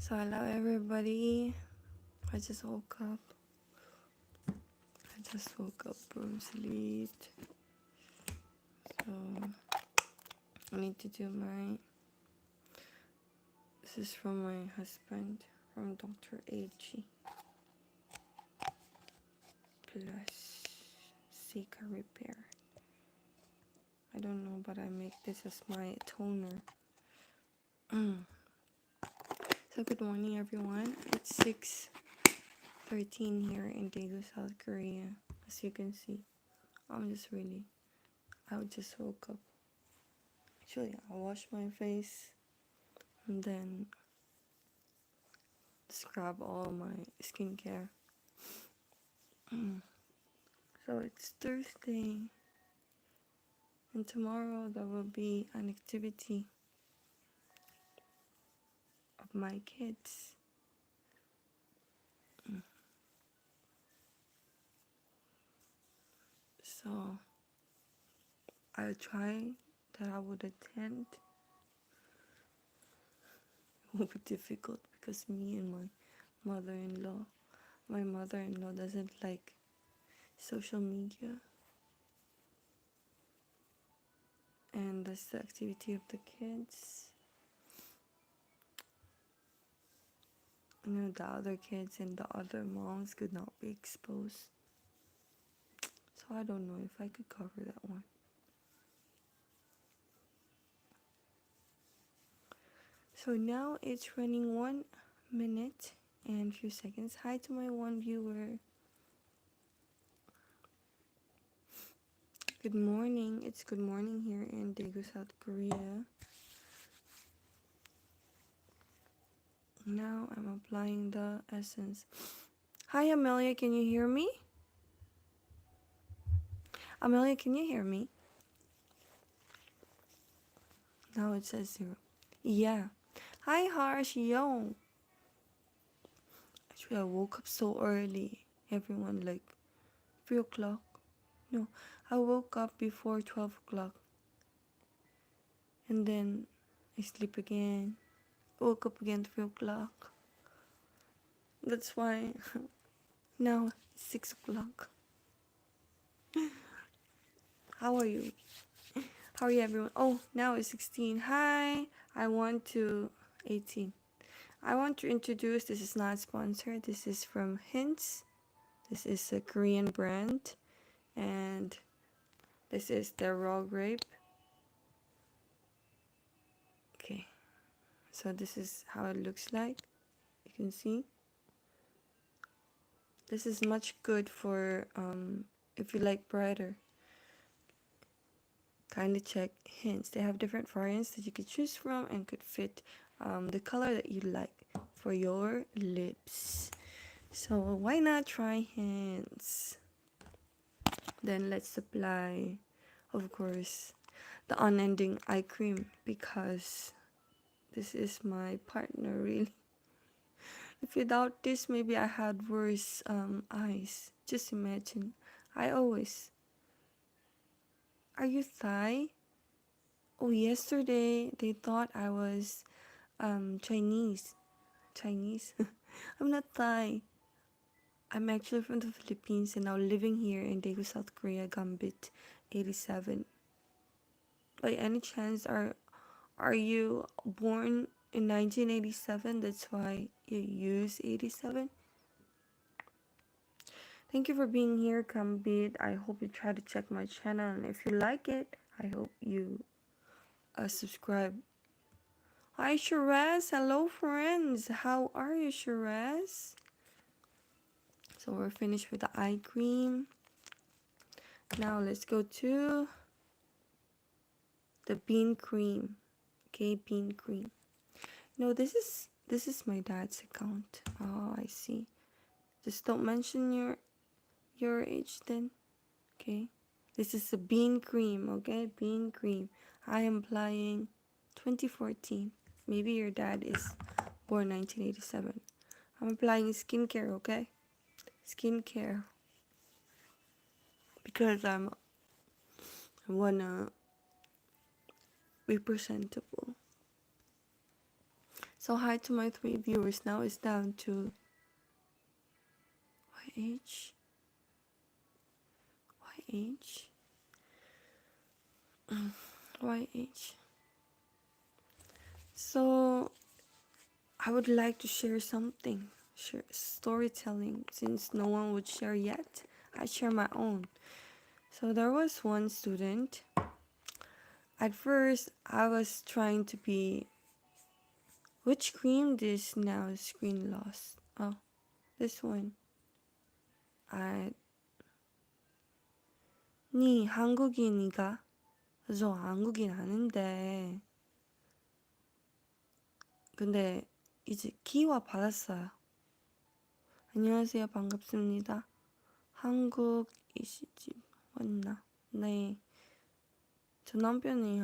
So hello everybody. I just woke up. From sleep. So I need to do my. This is from my husband, from Dr. AG. Plus Sika Repair. I don't know, but I make this as my toner. So good morning everyone. It's 6:13 here in Daegu, South Korea. As you can see, I just woke up. Actually, I washed my face and then scrub all my skincare. So it's Thursday, and tomorrow there will be an activity of my kids. So I try that I would attend. It will be difficult because me and my mother-in-law doesn't like social media, and that's the activity of the kids. The other kids and the other moms could not be exposed. So I don't know if I could cover that one. So now it's running 1 minute and few seconds. Hi to my one viewer. Good morning. It's good morning here in Daegu, South Korea. Now I'm applying the essence. Hi Amelia, can you hear me? Amelia, can you hear me? Now it says 0. Yeah. Hi Harsh, yo. Actually, I woke up so early. Everyone, like 3 o'clock. No, I woke up before 12 o'clock. And then I sleep again. Woke up again 3 o'clock. That's why now it's 6 o'clock. How are you? How are you everyone? Oh, now it's 16. Hi. 18. I want to introduce, this is not sponsored. This is from Hints. This is a Korean brand. And this is the raw grape. Okay. So this is how it looks like. You can see. This is much good for if you like brighter. Kindly check Hints. They have different variants that you could choose from and could fit the color that you like for your lips. So why not try Hints? Then let's apply, of course, the unending eye cream because this is my partner really. If without this, maybe I had worse eyes. Just imagine. Are you Thai? Oh, yesterday they thought I was Chinese. I'm not Thai. I'm actually from the Philippines and now living here in Daegu, South Korea, Gambit 87. By any chance, are you born in 1987? That's why you use 87? Thank you for being here, Gambit. I hope you try to check my channel, and if you like it, I hope you subscribe. Hi, Shiraz. Hello, friends. How are you, Shiraz? So we're finished with the eye cream. Now let's go to the bean cream. Okay, bean cream. No, this is my dad's account. Oh, I see. Just don't mention your age then. Okay. This is a bean cream, okay? Bean cream. I am applying 2014. Maybe your dad is born 1987. I'm applying skincare, okay? Skincare. Because I wanna be presentable. So hi to my 3 viewers. Now it's down to YH. YH. YH. So I would like to share something. Share storytelling. Since no one would share yet, I share my own. So there was one student. At first, I was trying to be. Which cream this now screen lost? Oh, this one. I. 니 한국인이가? 저 한국인 아는데. 근데 이제 기와 받았어요. 안녕하세요. 반갑습니다. 한국이시지 맞나? 네. 저 남편이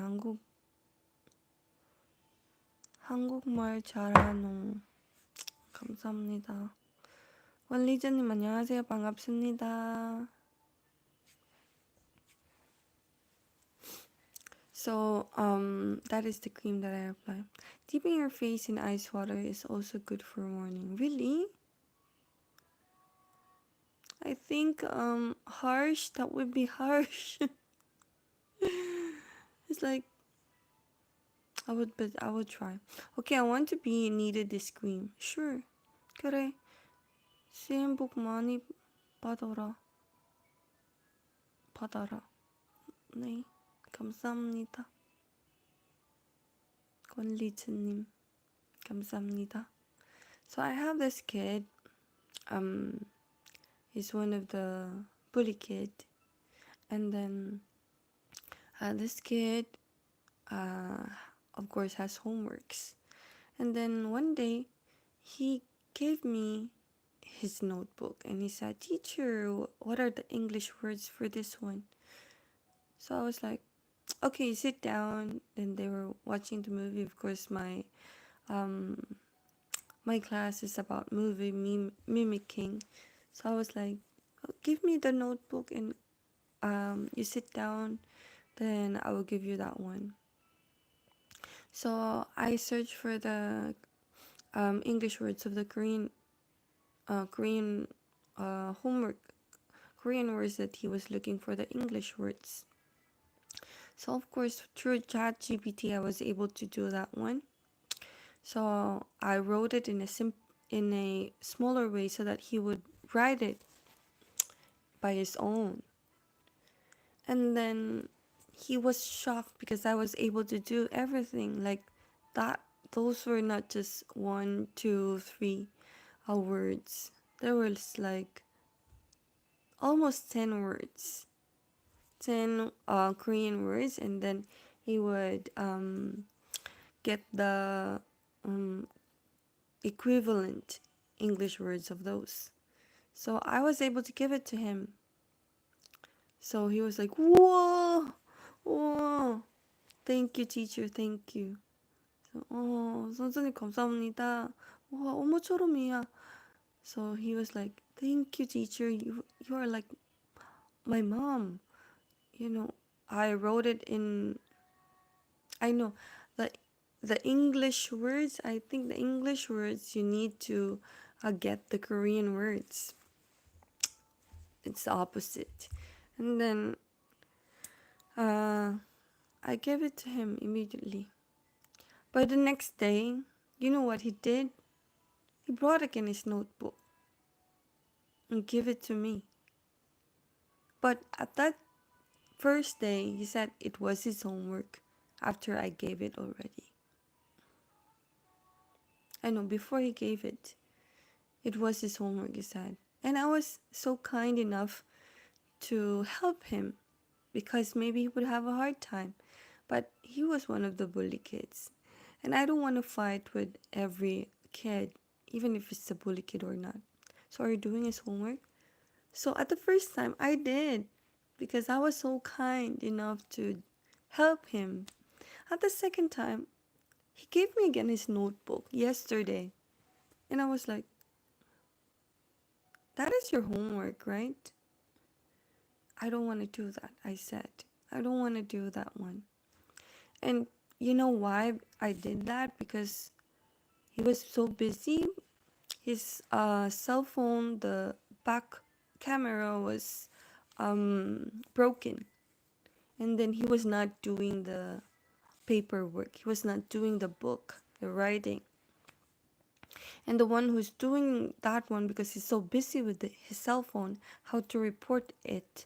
한국말 잘하노. 감사합니다. 원리자님 안녕하세요. 반갑습니다. So, that is the cream that I apply. Dipping your face in ice water is also good for morning. Really? I think, harsh, that would be harsh. It's like, but I would try. Okay, I want to be needed this cream. Sure. 그래. 새해 복 많이 받아라. 네. 감사합니다. 권리츠님. 감사합니다. So I have this kid. He's one of the bully kid. And then this kid, of course, has homeworks. And then one day, he gave me his notebook and he said, "Teacher, what are the English words for this one?" So I was like, "Okay, sit down." And they were watching the movie. Of course, my class is about movie mimicking. So I was like, "Give me the notebook and you sit down, then I will give you that one." So I searched for the English words of the Korean homework, Korean words that he was looking for, the English words. So of course through ChatGPT I was able to do that one. So I wrote it in a smaller way so that he would write it by his own. And then he was shocked because I was able to do everything like that. Those were not just 1, 2, 3 words. There was like almost 10 words, 10 Korean words, and then he would get the equivalent English words of those. So I was able to give it to him. So he was like, "Whoa, whoa, thank you, teacher, thank you." So, 선생님 감사합니다. 와, 어머처럼이야. So he was like, "Thank you, teacher. You are like my mom." I wrote it in. I know the English words. I think the English words you need to get the Korean words. It's the opposite. And then I gave it to him immediately. But the next day, you know what he did? He brought again his notebook and gave it to me. But at that first day, he said it was his homework after I gave it already. I know, before he gave it, it was his homework, he said. And I was so kind enough to help him because maybe he would have a hard time. But he was one of the bully kids. And I don't want to fight with every kid, even if it's a bully kid or not. So are you doing his homework? So at the first time, I did because I was so kind enough to help him. At the second time, he gave me again his notebook yesterday. And I was like, "That is your homework, right?" "I don't want to do that," I said. "I don't want to do that one." And you know why I did that? Because He was so busy. His cell phone, the back camera was broken, and then he was not doing the paperwork. He was not doing the book, the writing. And the one who's doing that one, because he's so busy with his cell phone, how to report it,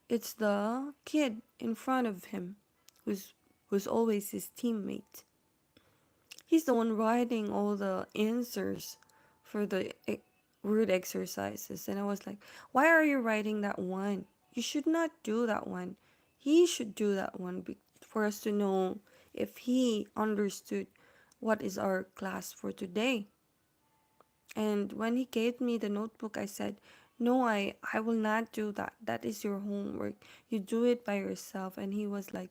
it's the kid in front of him, who's always his teammate. He's the one writing all the answers for the word exercises. And I was like, why are you writing that one? You should not do that one. He should do that one for us to know if he understood what is our class for today. And when he gave me the notebook, I said, no, I will not do that. That is your homework. You do it by yourself. And he was like,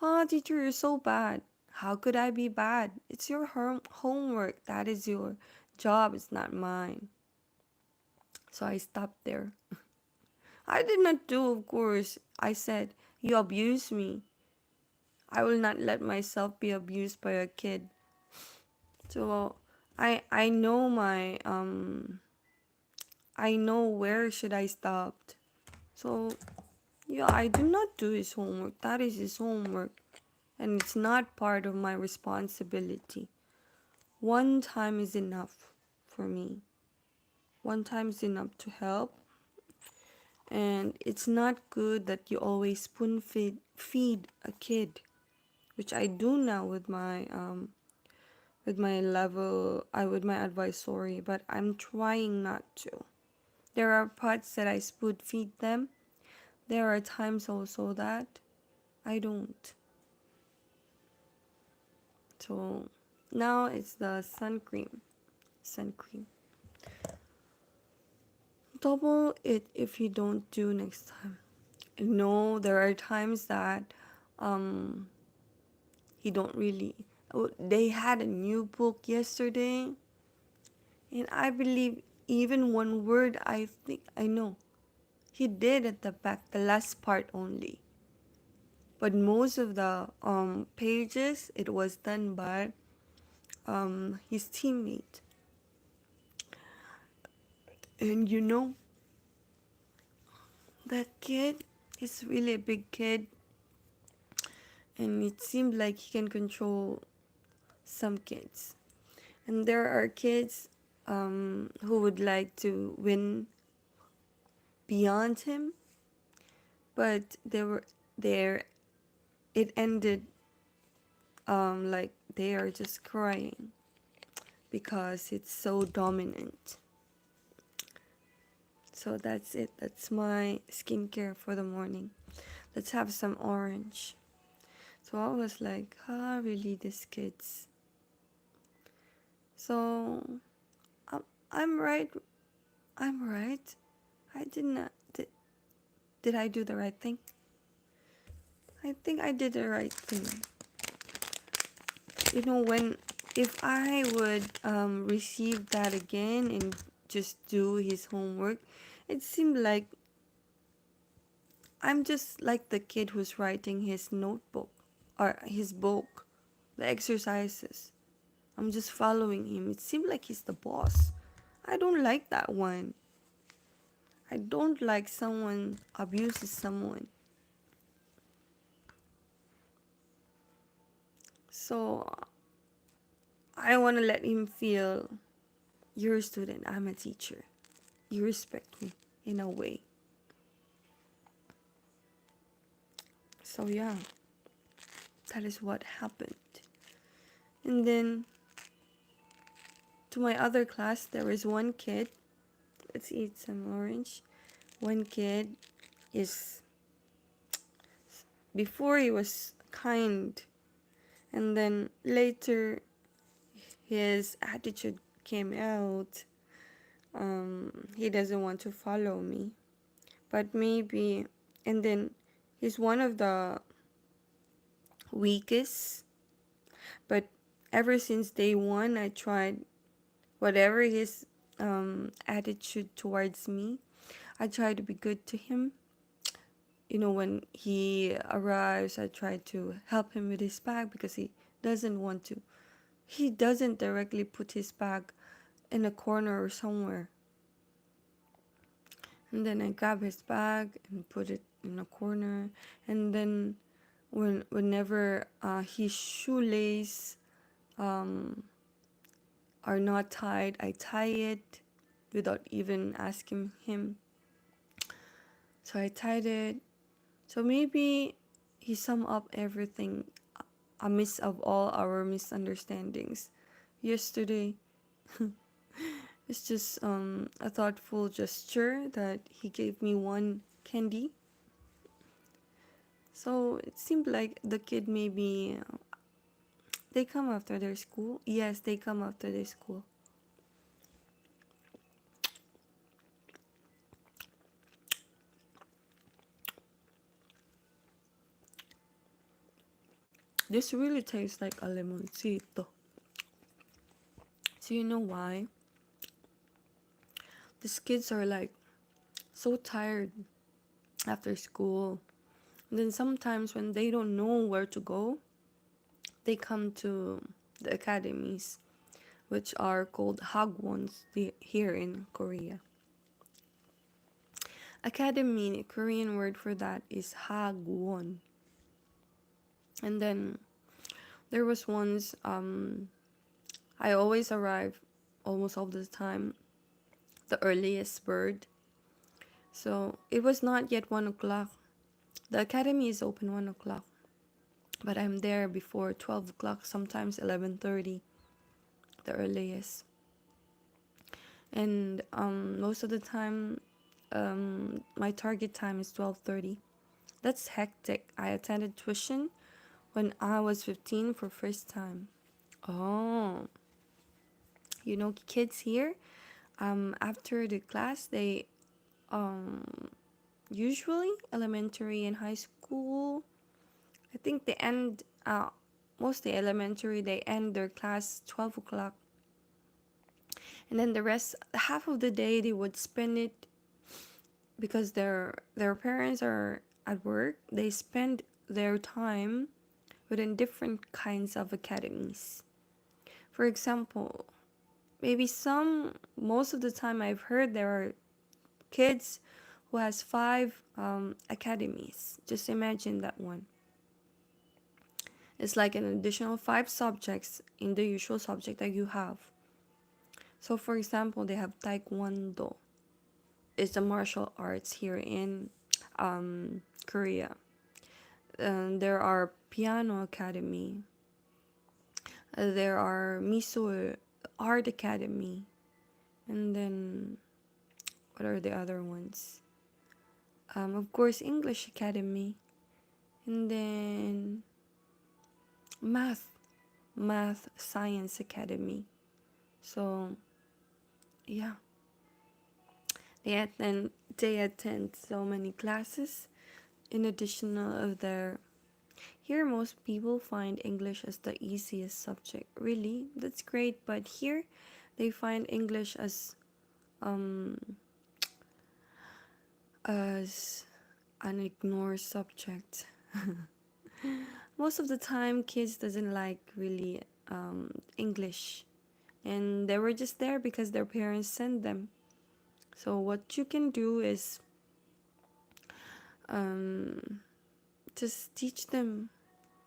oh, teacher, you're so bad. How could I be bad? It's your homework. That is your job. It's not mine. So I stopped there. I did not do, of course. I said, you abuse me. I will not let myself be abused by a kid. So I know I know where should I stop. So yeah, I do not do his homework. That is his homework. And it's not part of my responsibility. One time is enough for me. One time is enough to help. And it's not good that you always spoon feed a kid, which I do now with my level with my advisory, but I'm trying not to. There are parts that I spoon feed them. There are times also that I don't. So now it's the sun cream. Sun cream. Double it if you don't do next time. No, there are times that um he don't really. Oh, they had a new book yesterday, and I believe even one word I think I know he did at the back, the last part only. But most of the pages it was done by his teammate. And you know, that kid is really a big kid, and it seemed like he can control some kids. And there are kids who would like to win beyond him, but they were there. It ended like they are just crying because it's so dominant. So that's it. That's my skincare for the morning. Let's have some orange. So I was like, really, these kids. So I'm right. I'm right. I did not. Did I do the right thing? I think I did the right thing. You know, if I would receive that again and just do his homework, it seemed like I'm just like the kid who's writing his notebook or his book, the exercises. I'm just following him. It seemed like he's the boss. I don't like that one. I don't like someone abuses someone. So I want to let him feel, you're a student, I'm a teacher. You respect me in a way. So yeah, that is what happened. And then to my other class, there is one kid. Let's eat some orange. One kid is, before he was kind, and then later his attitude came out. He doesn't want to follow me, but maybe, and then he's one of the weakest. But ever since day one, I tried whatever his attitude towards me, I try to be good to him. You know, when he arrives, I try to help him with his bag because he doesn't want to he doesn't directly put his bag in a corner or somewhere. And then I grab his bag and put it in a corner. And then whenever his shoelace um, are not tied, I tie it without even asking him. So I tied it. So maybe he summed up everything amidst of all our misunderstandings yesterday. It's just a thoughtful gesture that he gave me one candy. So it seemed like the kid maybe they come after their school. Yes, they come after their school. This really tastes like a limoncito. So you know why? These kids are like so tired after school. And then sometimes when they don't know where to go, they come to the academies, which are called Hagwans here in Korea. Academy, Korean word for that is Hagwon. And then there was once I always arrive almost all the time the earliest bird. So it was not yet 1 o'clock. The academy is open 1 o'clock, but I'm there before 12 o'clock, sometimes 11:30, the earliest. And most of the time, my target time is 12:30. That's hectic. I attended tuition when I was 15 for first time. Oh, kids here, after the class, they um usually elementary and high school, I think they end mostly elementary, they end their class 12 o'clock, and then the rest half of the day they would spend it because their parents are at work. They spend their time within different kinds of academies. For example, maybe some most of the time I've heard there are kids who has five academies. Just imagine that one. It's like an additional five subjects in the usual subject that you have. So for example, they have Taekwondo. It's the martial arts here in Korea. There are piano academy. There are Miso art academy. And then what are the other ones? Of course, English academy. And then math science academy. So yeah, they attend so many classes in addition of their. Here most people find English as the easiest subject. Really, that's great, but here they find English um as an ignored subject. Most of the time kids doesn't like really English, and they were just there because their parents sent them. So what you can do is um, just teach them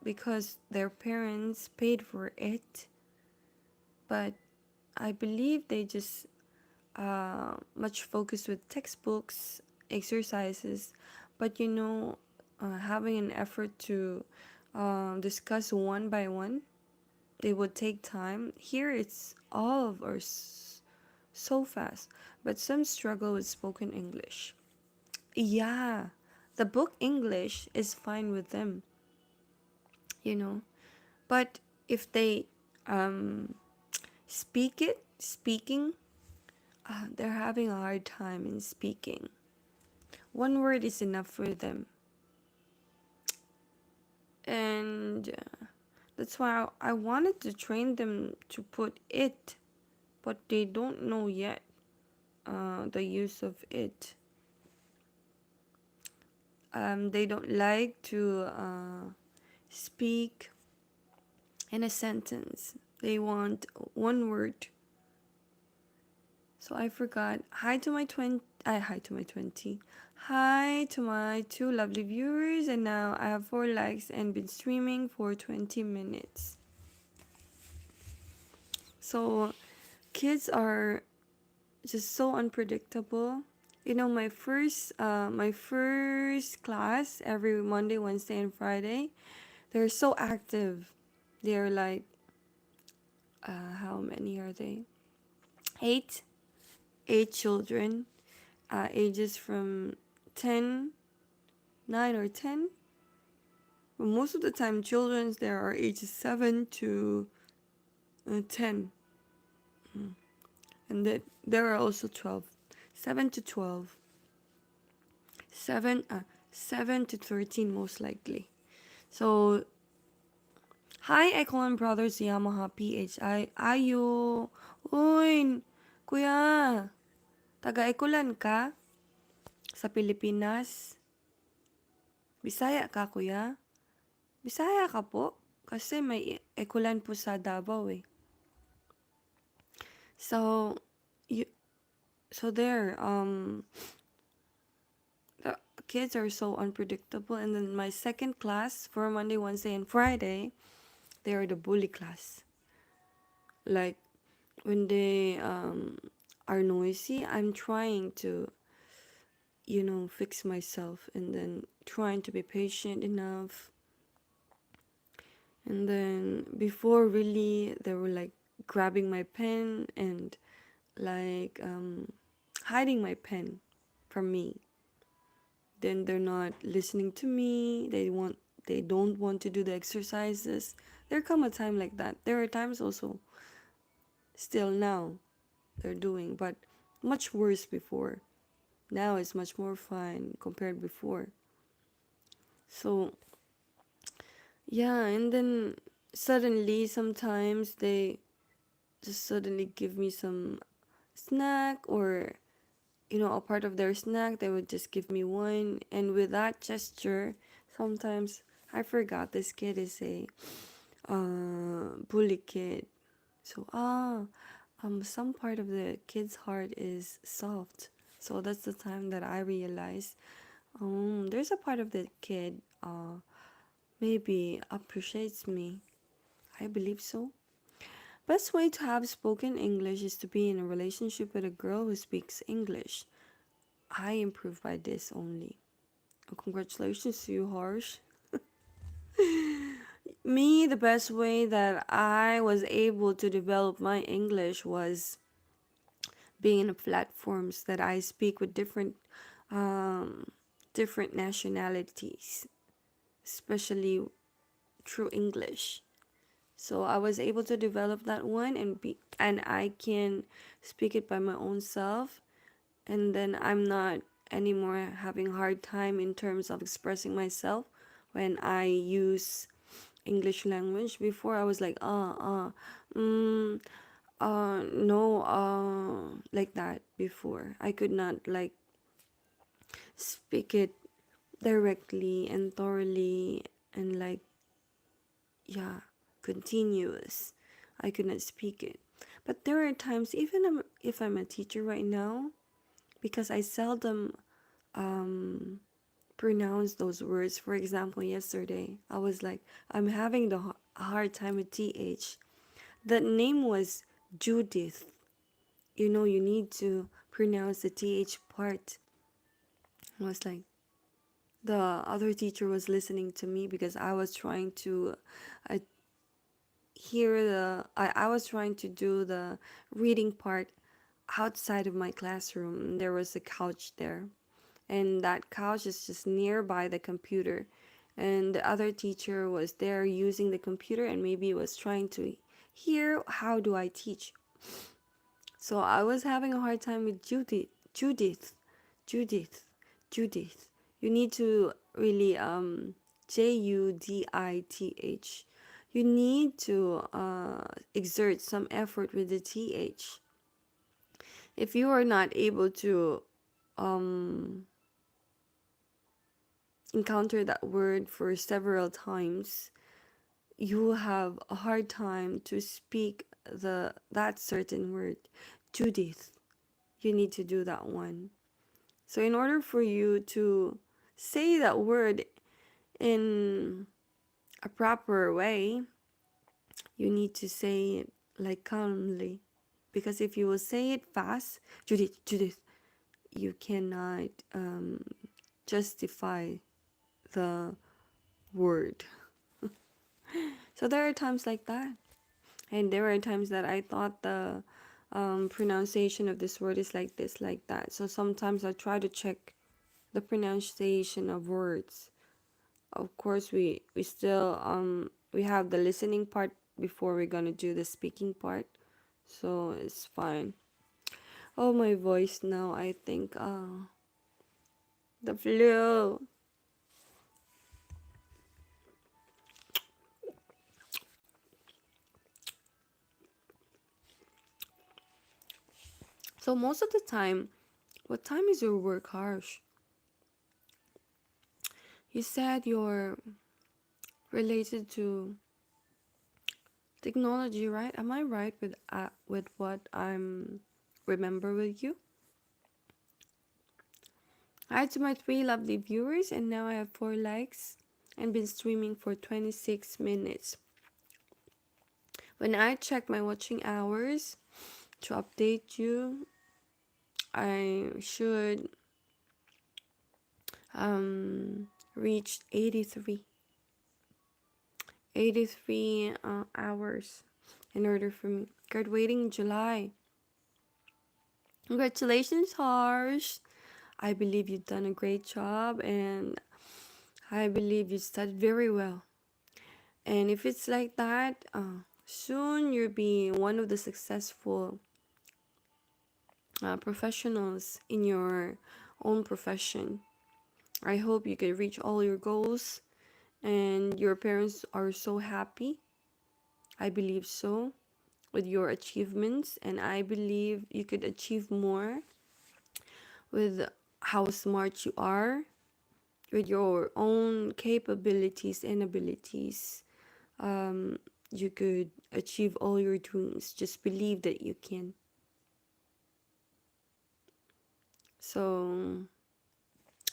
because their parents paid for it. But I believe they just much focused with textbooks, exercises, but having an effort to discuss one by one, they would take time. Here it's all or so fast, but some struggle with spoken English. Yeah, the book English is fine with them, you know, but if they um, speaking, they're having a hard time in speaking. One word is enough for them, and that's why I wanted to train them to put it, but they don't know yet the use of it. They don't like to speak in a sentence. They want one word. So I forgot. Hi to my 20. Hi to my 20. Hi to my two lovely viewers. And now I have 4 likes and been streaming for 20 minutes. So kids are just so unpredictable. You know, my first class every Monday, Wednesday, and Friday, they're so active. They're like, how many are they? 8, 8 children, ages from 10, 9 or 10. But most of the time, children there are ages 7 to 10, and there are also 12, 7 to 12, 7, 7 to 13 most likely. So, hi, Echelon Brothers Yamaha PHI. Ayo. Uy, kuya. Taga-Ekulan ka? Sa Pilipinas? Bisaya ka, kuya? Bisaya ka po? Kasi may Ekulan po sa Davao eh. So, you, so there, the kids are so unpredictable. And then my second class for Monday, Wednesday, and Friday, they are the bully class. Like, when they are noisy, I'm trying to, fix myself and then trying to be patient enough. And then before, really, they were like grabbing my pen and like hiding my pen from me. Then they're not listening to me. They don't want to do the exercises. There come a time like that. There are times also still now they're doing, but much worse before. Now it's much more fun compared before. So yeah, and then suddenly sometimes they just suddenly give me some snack, or a part of their snack, they would just give me one. And with that gesture, sometimes I forgot this kid is a bully kid. So some part of the kid's heart is soft. So that's the time that I realized there's a part of the kid maybe appreciates me. I believe so. Best way to have spoken English is to be in a relationship with a girl who speaks English. I improved by this only. Oh, congratulations to you, Harsh. Me, the best way that I was able to develop my English was being in platforms that I speak with um, different nationalities, especially through English. So I was able to develop that one, and I can speak it by my own self, and then I'm not anymore having hard time in terms of expressing myself when I use English language. Before I was like no like that. Before I could not like speak it directly and thoroughly and like, yeah, continuous. I could not speak it. But there are times, even if I'm a teacher right now, because I seldom pronounce those words. For example, yesterday, I was like, I'm having the hard time with TH. The name was Judith. You need to pronounce the TH part. I was like, the other teacher was listening to me because I was trying to uh, I was trying to do the reading part outside of my classroom. There was a couch there, and that couch is just nearby the computer, and the other teacher was there using the computer and maybe was trying to hear how do I teach. So I was having a hard time with Judith, Judith, Judith. You need to really Judith. You need to exert some effort with the th. If you are not able to encounter that word for several times, you have a hard time to speak that certain word, Judith, you need to do that one. So in order for you to say that word in a proper way, you need to say it like calmly. Because if you will say it fast, Judith, Judith, you cannot justify the word. So there are times like that. And there are times that I thought the pronunciation of this word is like this, like that. So sometimes I try to check the pronunciation of words. Of course, we still we have the listening part before we're gonna do the speaking part, so it's fine. Oh, my voice now. I think the flu. So most of the time, what time is your work, Harsh? You said you're related to technology, right? Am I right with what I'm remember with you? Hi to my 3 lovely viewers, and now I have 4 likes and been streaming for 26 minutes. When I check my watching hours to update you, I should reach 83 hours in order for me graduating in July. Congratulations, Harsh. I believe you've done a great job, and I believe you studied very well. And if it's like that, soon you'll be one of the successful professionals in your own profession. I hope you can reach all your goals and your parents are so happy. I believe so with your achievements, and I believe you could achieve more with how smart you are, with your own capabilities and abilities. You could achieve all your dreams. Just believe that you can. So,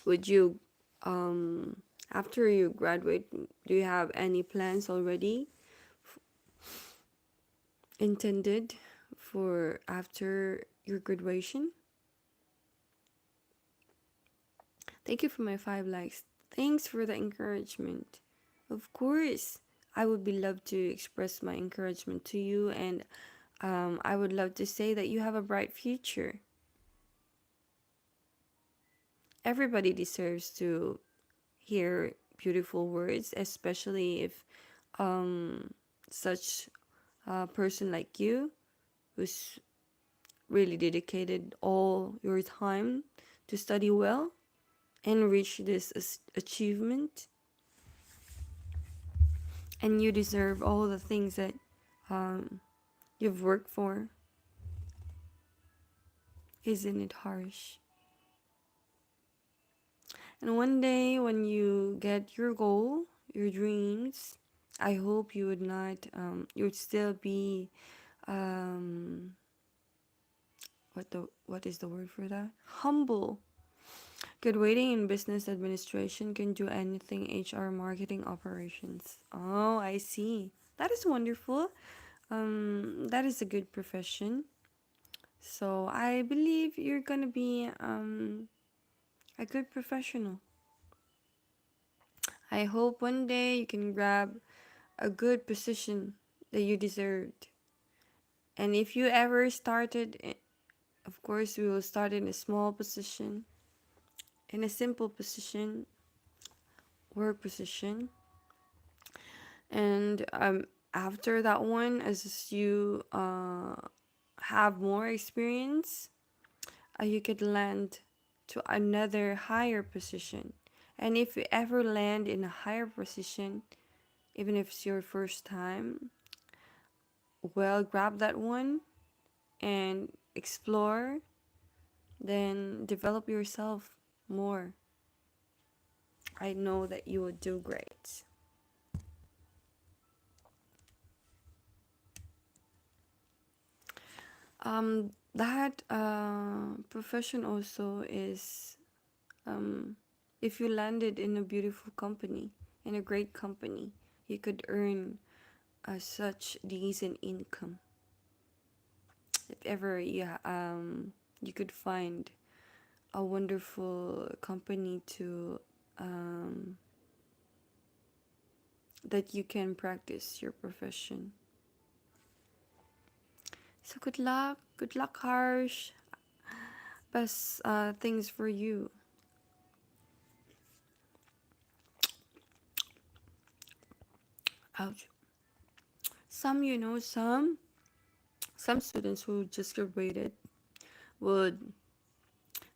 would you, after you graduate, do you have any plans already intended for after your graduation? Thank you for my 5 likes. Thanks for the encouragement. Of course, I would be love to express my encouragement to you, and I would love to say that you have a bright future. Everybody deserves to hear beautiful words, especially if such a person like you who's really dedicated all your time to study well and reach this achievement, and you deserve all the things that you've worked for. Isn't it harsh? And one day when you get your goal, your dreams, I hope you would not you would still be um what is the word for that, humble. Graduating in business administration, can do anything, HR, marketing, operations. Oh, I see. That is wonderful. That is a good profession. So I believe you're gonna be a good professional. I hope one day you can grab a good position that you deserved. And if you ever started, of course, we will start in a small position, in a simple position, work position. And after that one, as you have more experience, you could land to another higher position. And if you ever land in a higher position, even if it's your first time, well, grab that one and explore, then develop yourself more. I know that you would do great. That profession also is, if you landed in a beautiful company, in a great company, you could earn such decent income. If ever you could find a wonderful company to um, that you can practice your profession. So good luck, Harsh. Best things for you. Ouch. Some, some students who just graduated would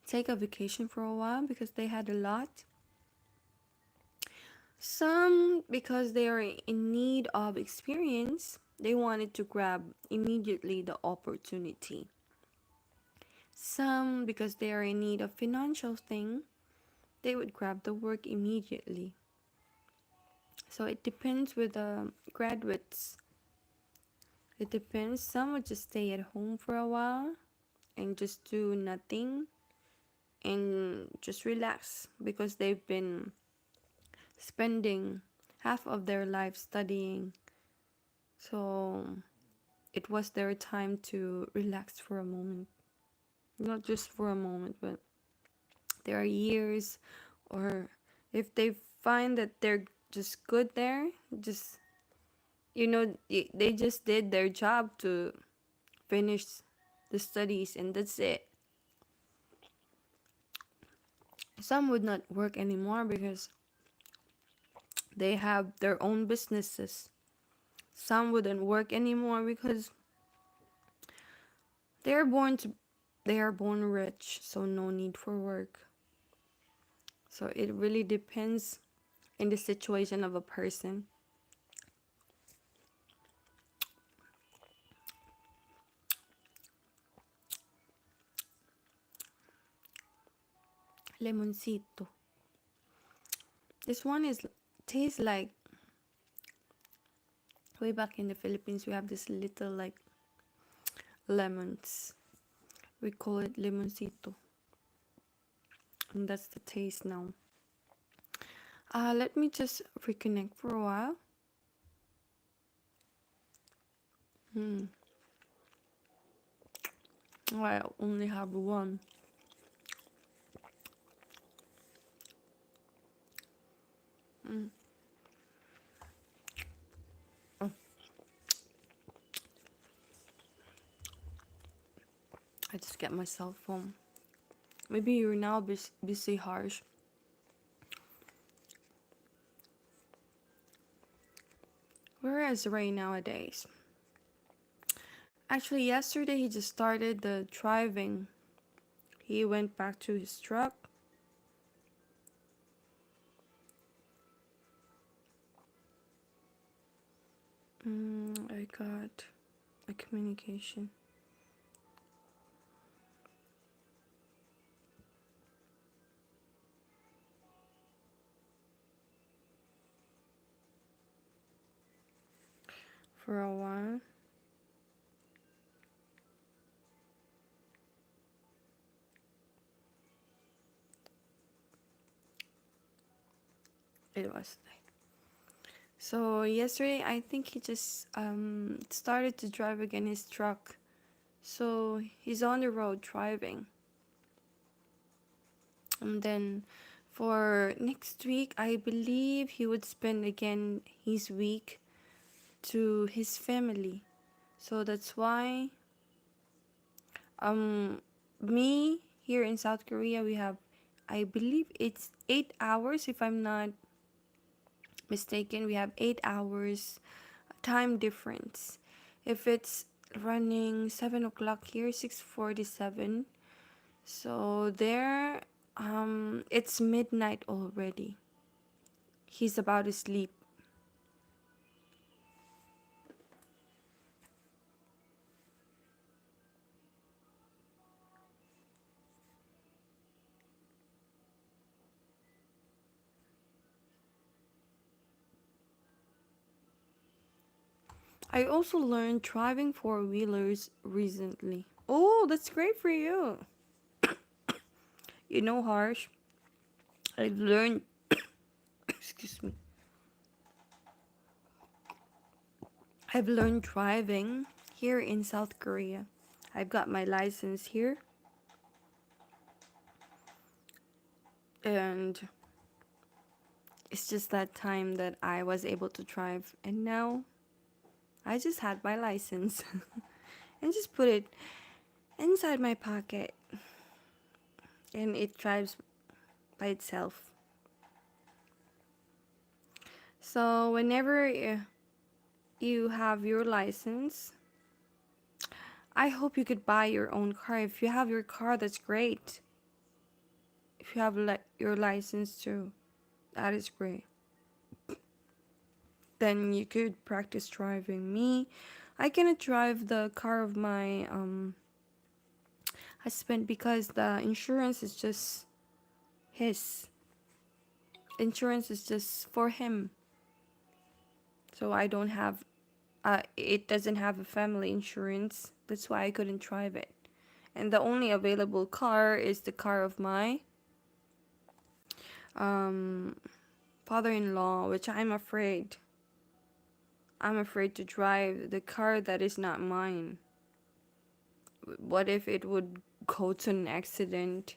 take a vacation for a while because they had a lot. Some, because they are in need of experience, they wanted to grab immediately the opportunity. Some, because they are in need of financial thing, they would grab the work immediately. So it depends with the graduates. It depends. Some would just stay at home for a while and just do nothing and just relax because they've been spending half of their life studying. So it was their time to relax for a moment. Not just for a moment, but there are years, or if they find that they're just good there, just, they just did their job to finish the studies and that's it. Some would not work anymore because they have their own businesses. Some wouldn't work anymore because they are born to they are born rich, so no need for work. So it really depends in the situation of a person. Lemoncito. This one is tastes like, way back in the Philippines we have this little like lemons. We call it lemoncito. And that's the taste now. Let me just reconnect for a while. Oh, I only have one. Oh, I just get my cell phone. Maybe you're now busy, Harsh. Whereas right nowadays. Actually, yesterday he just started the driving. He went back to his truck. I got a communication. For a while. It was like, so yesterday I think he just started to drive again his truck. So he's on the road driving. And then for next week, I believe he would spend again his week to his family. So that's why um me here in South Korea we have, I believe it's 8 hours if I'm not mistaken. We have 8 hours time difference. If it's running 7 o'clock here, 6:47. So there, it's midnight already. He's about to sleep. I also learned driving four-wheelers recently. Oh, that's great for you. You know, Harsh, I've learned, excuse me, I've learned driving here in South Korea. I've got my license here, and it's just that time that I was able to drive, and now I just had my license and just put it inside my pocket, and it drives by itself. So whenever you have your license, I hope you could buy your own car. If you have your car, that's great. If you have your license too, that is great. Then you could practice driving. Me, I cannot drive the car of my husband because the insurance is just his. Insurance is just for him. So I don't have it doesn't have a family insurance. That's why I couldn't drive it. And the only available car is the car of my um father-in-law, which I'm afraid. I'm afraid to drive the car that is not mine. What if it would go to an accident?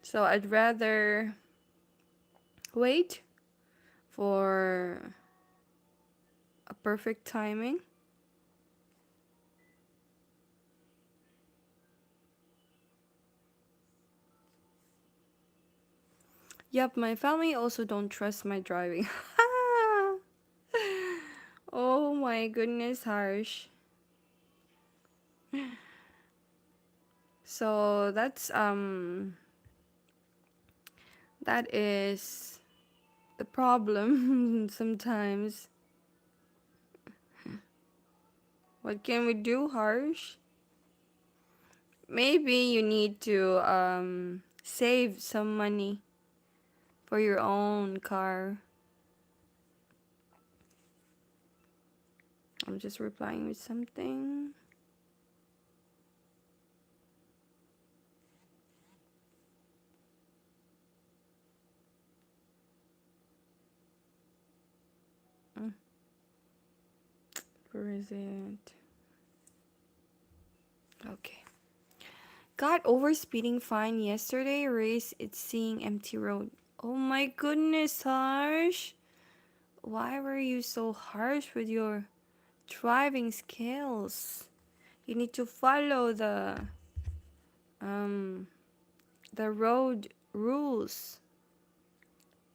So I'd rather wait for a perfect timing. Yep, my family also don't trust my driving. Oh my goodness, Harsh. So that is the problem sometimes. What can we do, Harsh? Maybe you need to save some money for your own car. I'm just replying with something. Mm, Where is it? Okay. Got over speeding fine yesterday. Race it's seeing empty road. Oh my goodness, Harsh. Why were you so harsh with your driving skills? You need to follow um the road rules,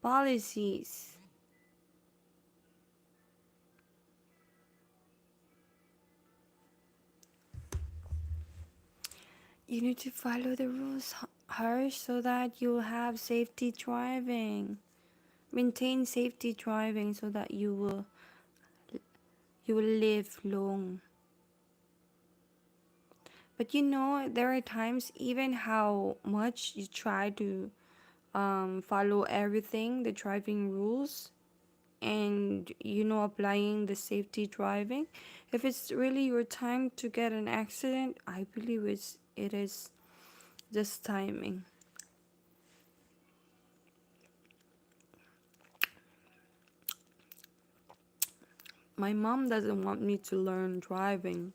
policies. You need to follow the rules, Harsh, so that you have safety driving. Maintain safety driving so that you will live long. But you know, there are times even how much you try to follow everything, the driving rules, and you know, applying the safety driving. If it's really your time to get an accident, I believe it is just timing. My mom doesn't want me to learn driving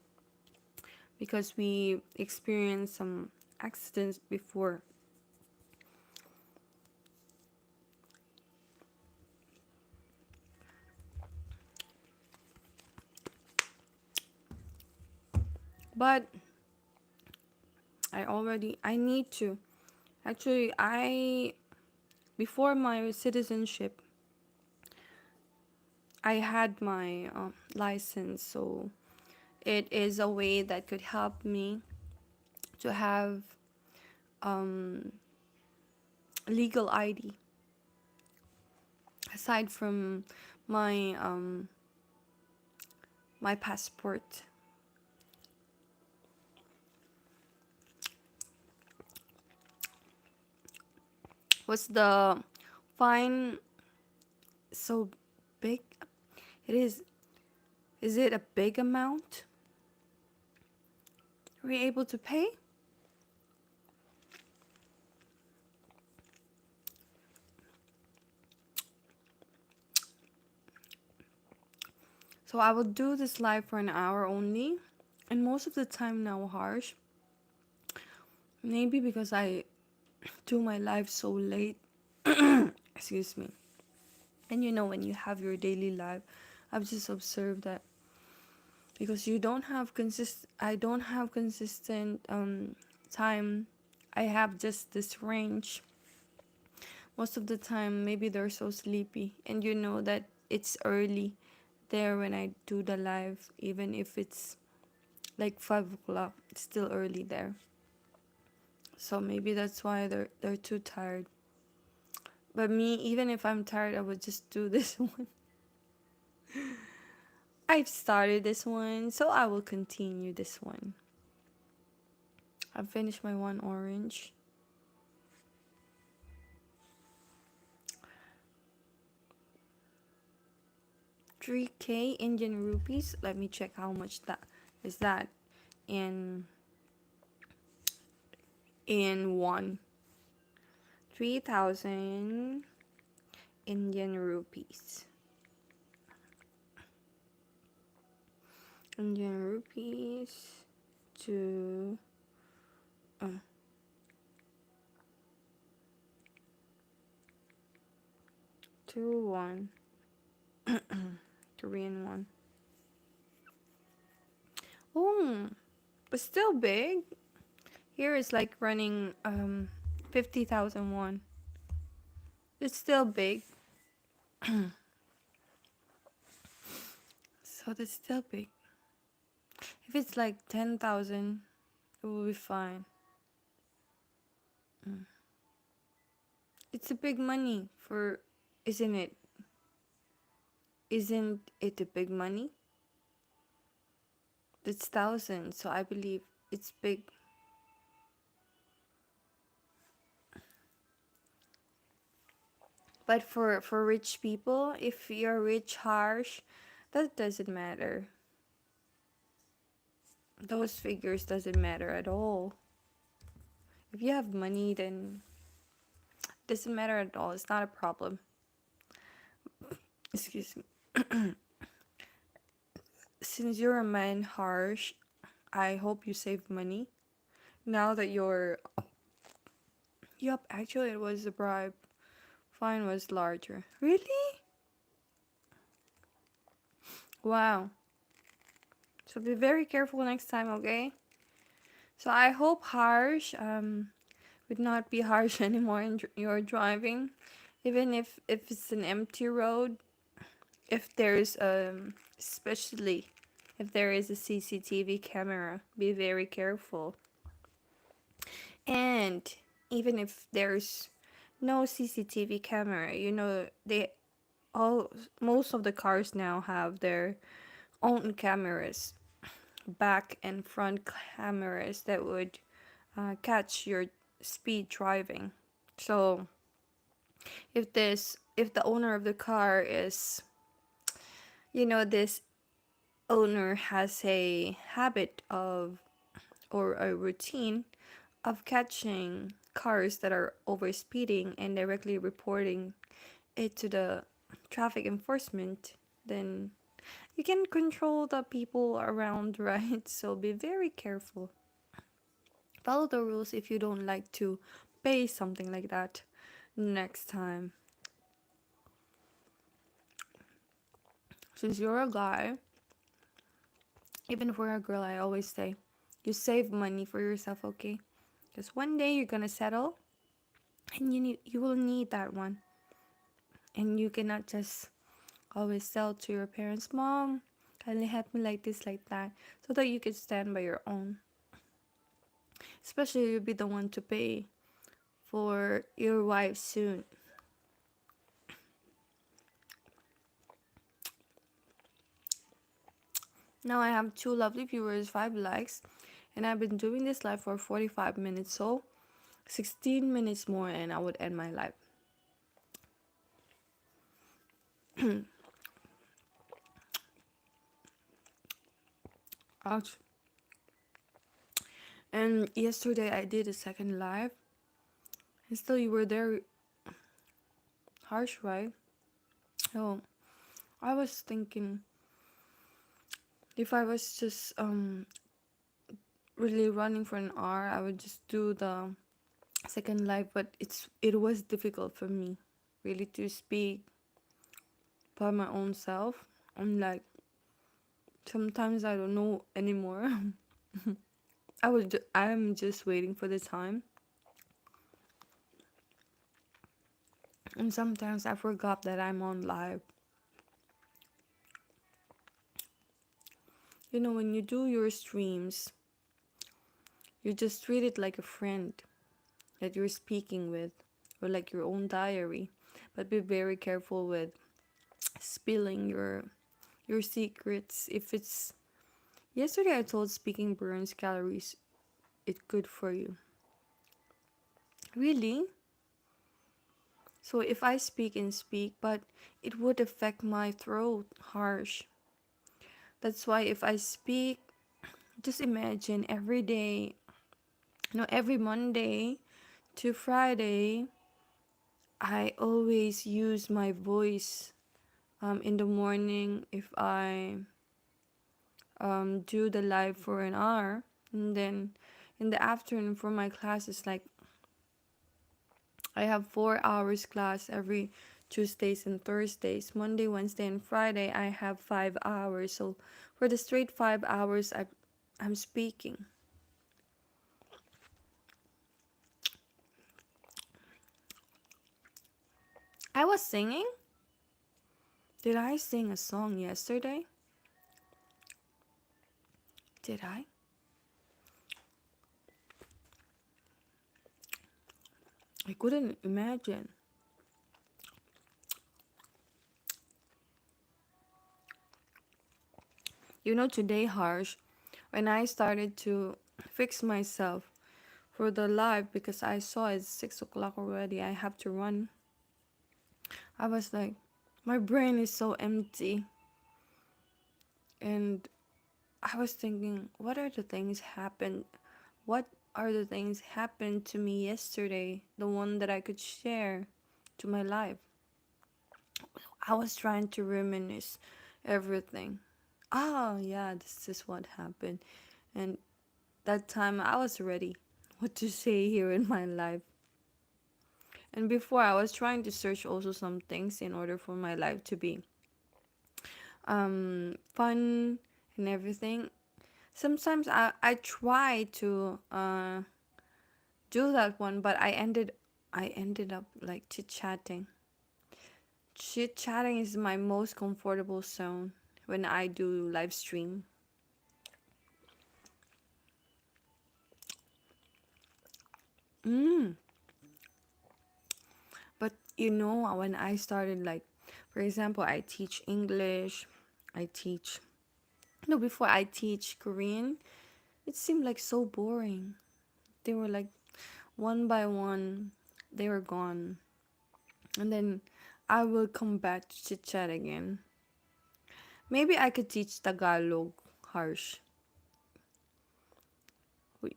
because we experienced some accidents before. But I need to. Actually, I before my citizenship, I had my license, so it is a way that could help me to have um, legal ID aside from my my passport. Was the fine so big? It is. Is it a big amount? Are we able to pay? So I will do this live for an hour only. And most of the time now, Harsh, maybe because I do my live so late. Excuse me. And you know, when you have your daily life, I've just observed that because you don't have I don't have consistent time. I have just this range. Most of the time, maybe they're so sleepy, and you know that it's early there when I do the live, even if it's like 5 o'clock. It's still early there. So maybe that's why they're too tired. But me, even if I'm tired, I would just do this one. I've started this one, so I will continue this one. I've finished my one orange. $3K Indian rupees. Let me check how much that is that in one. 3,000 Indian rupees. Indian rupees to 1 Korean won. Oh, but still big. Here is like running 50,000 won. It's still big. So that's still big. If it's like 10,000, it will be fine. It's a big money for, isn't it? Isn't it a big money? It's thousands, so I believe it's big. But for rich people, if you're rich, Harsh, that doesn't matter. Those figures doesn't matter at all. If you have money, then it doesn't matter at all. It's not a problem. Excuse me. Since you're a man, Harsh, I hope you save money. Now that you're... Yup, actually it was a bribe. Fine was larger. Really? Wow. So be very careful next time, okay? So I hope Harsh would not be harsh anymore in your driving, even if it's an empty road. If there's especially if there is a CCTV camera, be very careful. And even if there's no CCTV camera, you know, most of the cars now have their own cameras, back and front cameras that would catch your speed driving. So if the owner of the car is, you know, this owner has a habit of, or a routine of catching cars that are overspeeding and directly reporting it to the traffic enforcement, then you can control the people around, right? So be very careful. Follow the rules if you don't like to pay something like that next time. Since you're a guy, even for a girl, I always say, you save money for yourself, okay? Because one day you're gonna settle, and you will need that one, and you cannot just always tell to your parents, Mom, kindly help me like this, like that, so that you can stand by your own. Especially you'll be the one to pay for your wife soon. Now I have 2 lovely viewers, 5 likes, and I've been doing this live for 45 minutes, so 16 minutes more and I would end my live. Ouch. And yesterday I did a second live, and still you were there. Harsh, right? So I was thinking, if I was just really running for an hour, I would just do the second live. But it was difficult for me, really, to speak by my own self. I'm like, sometimes I don't know anymore. I'm just waiting for the time, and sometimes I forgot that I'm on live. You know, when you do your streams, you just treat it like a friend that you're speaking with, or like your own diary. But be very careful with spilling your secrets. If it's yesterday I told speaking burns calories, it's good for you. Really? So if I speak and speak, but it would affect my throat harsh. That's why if I speak, just imagine every day, every Monday to Friday, I always use my voice. In the morning, if I do the live for an hour, and then in the afternoon for my classes, like I have 4 hours class every Tuesdays and Thursdays. Monday, Wednesday, and Friday I have 5 hours. So for the straight 5 hours, I'm speaking. I was singing. Did I sing a song yesterday? Did I? I couldn't imagine. Today, Harsh, when I started to fix myself for the live because I saw it's 6 o'clock already, I have to run. I was like, my brain is so empty. And I was thinking, what are the things happened? What are the things happened to me yesterday? The one that I could share to my life. I was trying to reminisce everything. Oh, yeah, this is what happened. And that time I was ready what to say here in my life. And before I was trying to search also some things in order for my life to be fun and everything. Sometimes I try to do that one, but I ended up like chit chatting. Chit chatting is my most comfortable zone when I do live stream. Mm. But when I started, like, for example, I teach English, I teach, no, before I teach Korean, it seemed like so boring. They were like one by one, they were gone. And then I will come back to chit chat again. Maybe I could teach Tagalog, Harsh.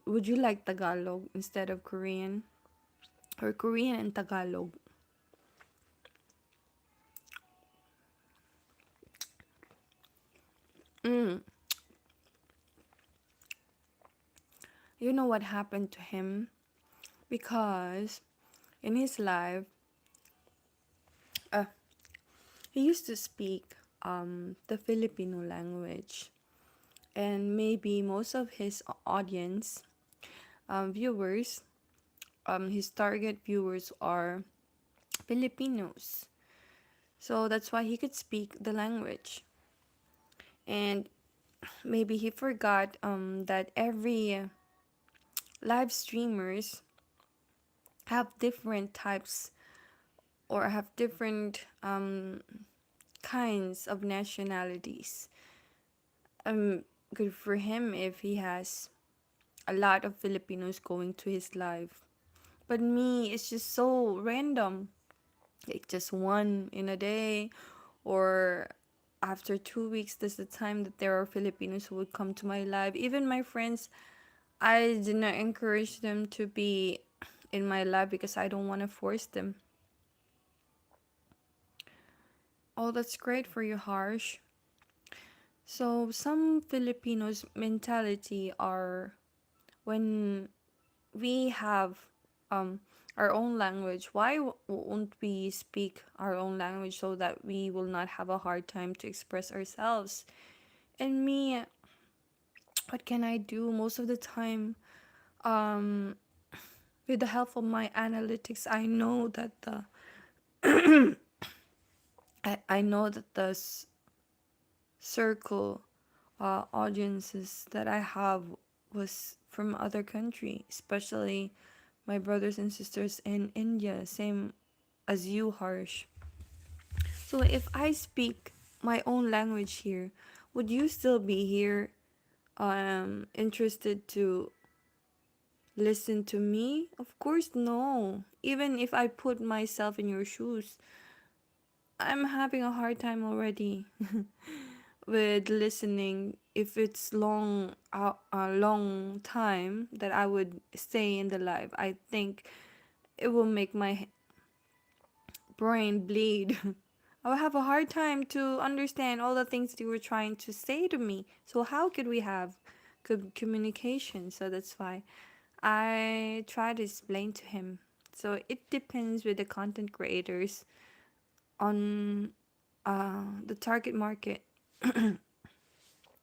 Would you like Tagalog instead of Korean? Or Korean and Tagalog? Mm. You know what happened to him? Because in his life, uh, he used to speak the Filipino language. And maybe most of his audience, viewers, his target viewers are Filipinos. So that's why he could speak the language. And maybe he forgot that every live streamers have different types or have different kinds of nationalities. Good for him if he has a lot of Filipinos going to his live. But me, it's just so random. Like just one in a day, or after 2 weeks, that's the time that there are Filipinos who would come to my live. Even my friends, I did not encourage them to be in my live because I don't want to force them. Oh, that's great for you, Harsh. So some Filipinos mentality are when we have um our own language, why won't we speak our own language so that we will not have a hard time to express ourselves? And me, what can I do most of the time? Um, with the help of my analytics, I know that the I know that the circle audiences that I have was from other country, especially my brothers and sisters in India, same as you, Harsh. So if I speak my own language here, would you still be here interested to listen to me? Of course, no. Even if I put myself in your shoes, I'm having a hard time already with listening. If it's a long time that I would stay in the live, I think it will make my brain bleed. I will have a hard time to understand all the things that you were trying to say to me. So how could we have good communication? So that's why I try to explain to him. So it depends with the content creators on the target market,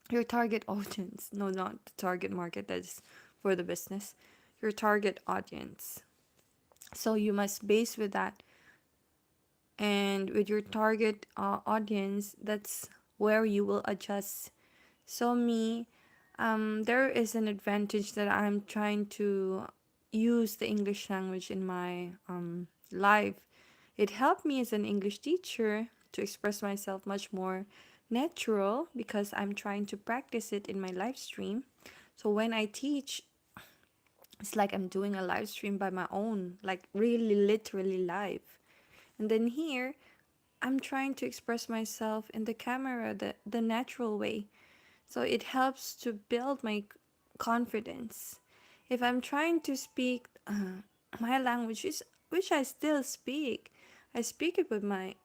your target audience. No, not the target market, that's for the business. Your target audience. So you must base with that. And with your target audience, that's where you will adjust. So me, there is an advantage that I'm trying to use the English language in my life. It helped me as an English teacher to express myself much more natural because I'm trying to practice it in my live stream. So when I teach, it's like I'm doing a live stream by my own, like really literally live. And then here, I'm trying to express myself in the camera the natural way. So it helps to build my confidence. If I'm trying to speak my language, which I still speak, I speak it with my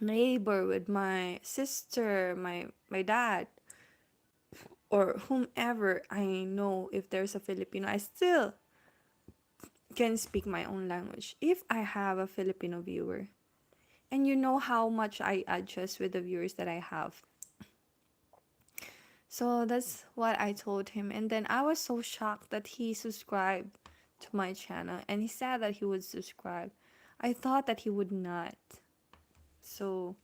neighbor, with my sister, my dad, or whomever I know. If there's a Filipino, I still can speak my own language if I have a Filipino viewer. And you know how much I adjust with the viewers that I have. So that's what I told him. And then I was so shocked that he subscribed to my channel. And he said that he would subscribe. I thought that he would not. So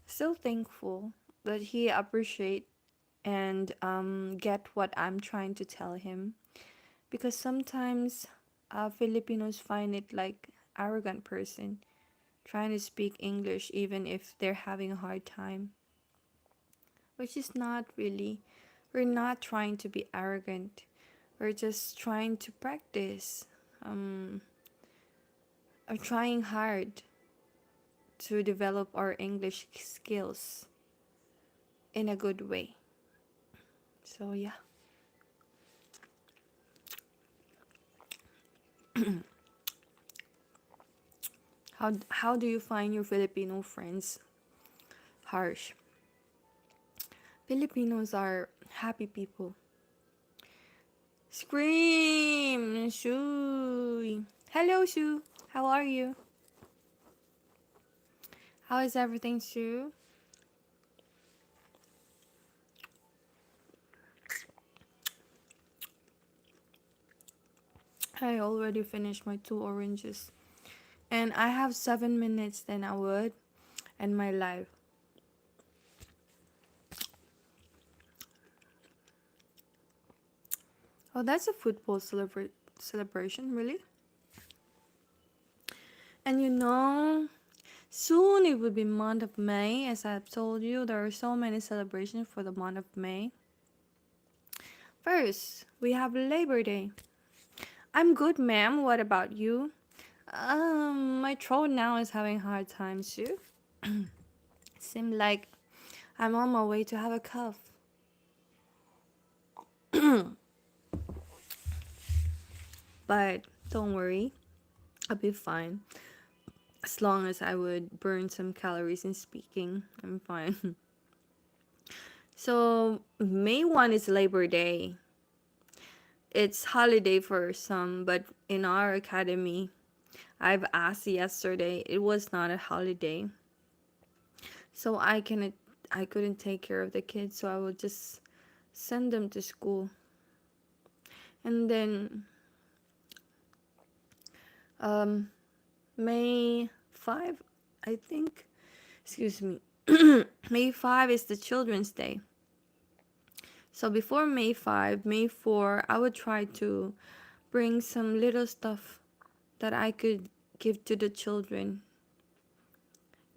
still thankful that he appreciate and get what I'm trying to tell him. Because sometimes Filipinos find it like arrogant person trying to speak English even if they're having a hard time. Which is not really. We're not trying to be arrogant. We're just trying to practice. Or trying hard to develop our English skills in a good way. So yeah. How do you find your Filipino friends? Harsh. Filipinos are happy people. Scream! Shu! Hello, Shu! How are you? How is everything, Shu? I already finished my 2 oranges. And I have 7 minutes, then I would end my live. Oh, that's a football celebration, really? And you know, soon it will be month of May. As I've told you, there are so many celebrations for the month of May. First, we have Labor Day. I'm good, ma'am. What about you? My throat now is having hard time too. Seem like I'm on my way to have a cough. But don't worry, I'll be fine. As long as I would burn some calories in speaking, I'm fine. So, May 1 is Labor Day. It's holiday for some, but in our academy, I've asked yesterday, it was not a holiday. So I couldn't take care of the kids, so I would just send them to school. And then um May 5, I think. Excuse me. May 5 is the Children's Day. So before May 5, May 4, I would try to bring some little stuff that I could give to the children.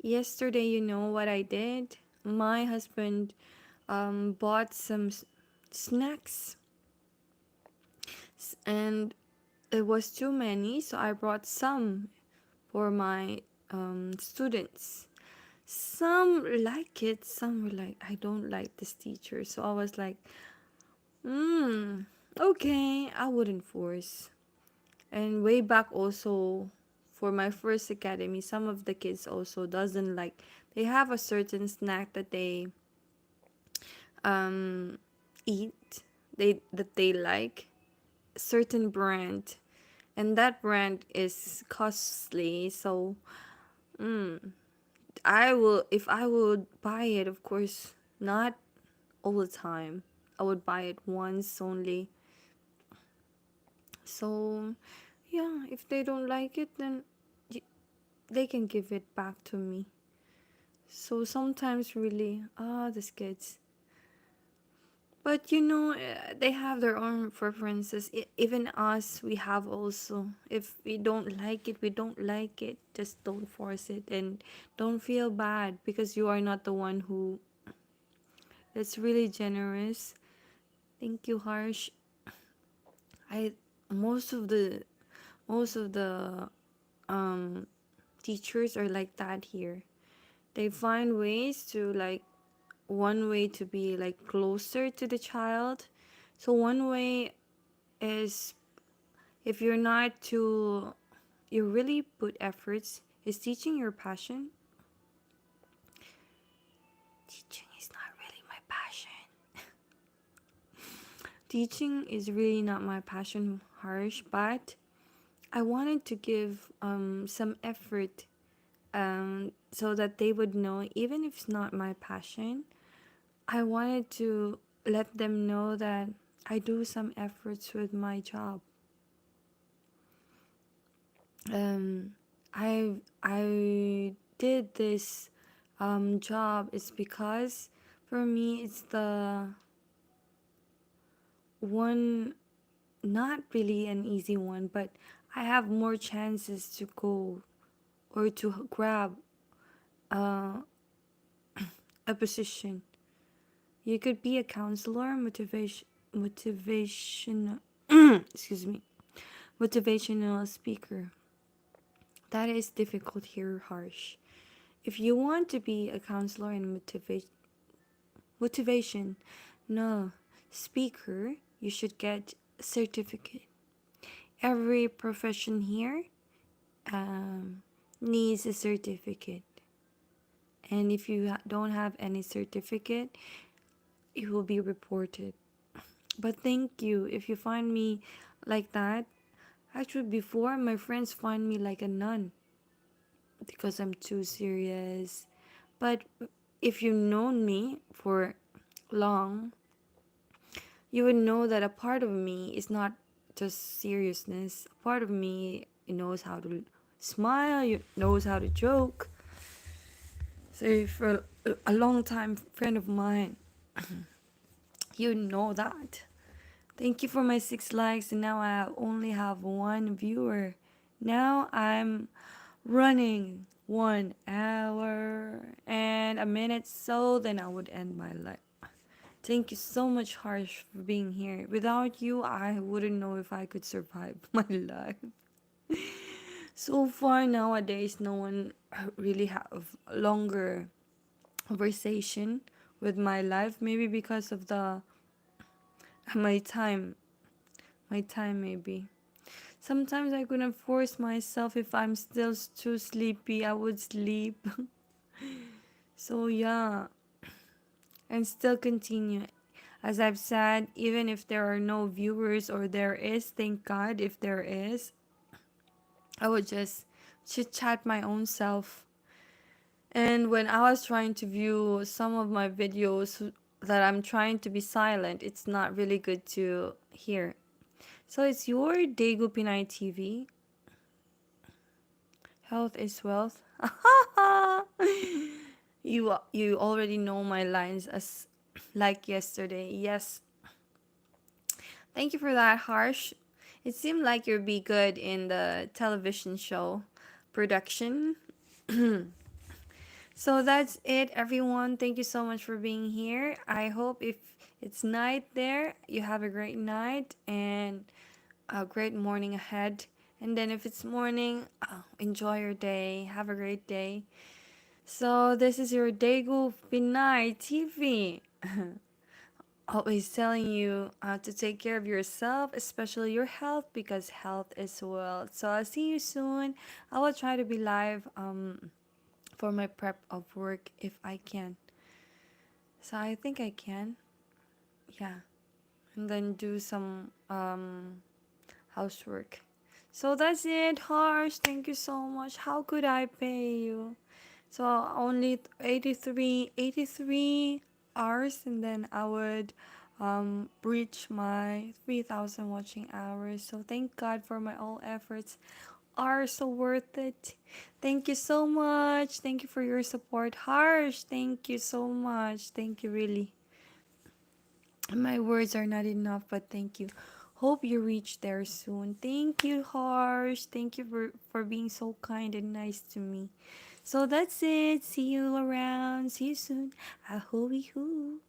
Yesterday, you know what I did? My husband bought some snacks, and it was too many, so I brought some for my students. Some like it, some were like, I don't like this teacher. So I was like, okay, I wouldn't force. And way back also, for my first academy, some of the kids also doesn't like, they have a certain snack that they um eat, that they like, certain brand, and that brand is costly. So I will, if I would buy it, of course not all the time, I would buy it once only. So yeah, if they don't like it, then they can give it back to me. So sometimes really, these kids. But you know, they have their own preferences. Even us, we have also. If we don't like it, we don't like it. Just don't force it, and don't feel bad because you are not the one who. It's really generous. Thank you, Harsh. I most of the most of the um teachers are like that here. They find ways to like, one way to be like closer to the child. So one way is, if you're not too, you really put efforts, is teaching your passion. Teaching is not really my passion. Teaching is really not my passion, Harsh, but I wanted to give some effort, so that they would know, even if it's not my passion, I wanted to let them know that I do some efforts with my job. Um, I did this job is because for me it's the one, not really an easy one, but I have more chances to go or to grab uh, a position. You could be a counselor, motivational, excuse me, motivational speaker. That is difficult here, Harsh. If you want to be a counselor and motivation, no, speaker, you should get a certificate. Every profession here needs a certificate. And if you don't have any certificate, you will be reported. But thank you. If you find me like that, actually, before my friends find me like a nun because I'm too serious. But if you've known me for long, you would know that a part of me is not just seriousness. A part of me knows how to smile, knows how to joke. So for a long time friend of mine, you know that. Thank you for my 6 likes, and now I only have one viewer. Now I'm running 1 hour and a minute, so then I would end my life. Thank you so much, Harsh, for being here. Without you, I wouldn't know if I could survive my life. So far nowadays, no one really have longer conversation with my life, maybe because of the my time my time maybe. Sometimes I couldn't force myself. If I'm still too sleepy, I would sleep. So yeah, and still continue. As I've said, even if there are no viewers, or there is, thank God if there is, I would just chit chat my own self. And when I was trying to view some of my videos that I'm trying to be silent, it's not really good to hear. So it's your Daegu Pinay TV. Health is wealth. You already know my lines as like yesterday. Yes. Thank you for that, Harsh. It seemed like you'd be good in the television show production. So that's it, everyone. Thank you so much for being here. I hope if it's night there, you have a great night and a great morning ahead. And then if it's morning, enjoy your day. Have a great day. So this is your Daegu Pinay TV. Always telling you to take care of yourself, especially your health, because health is wealth. So I'll see you soon. I will try to be live for my prep of work if I can. So I think I can. Yeah. And then do some housework. So that's it, Harsh. Thank you so much. How could I pay you? So only 83 hours, and then I would reach my 3,000 watching hours. So thank God for my all efforts are so worth it. Thank you so much. Thank you for your support, Harsh. Thank you so much. Thank you, really. My words are not enough, but thank you. Hope you reach there soon. Thank you, Harsh. Thank you for being so kind and nice to me. So that's it. See you around. See you soon. Ahoo hoo.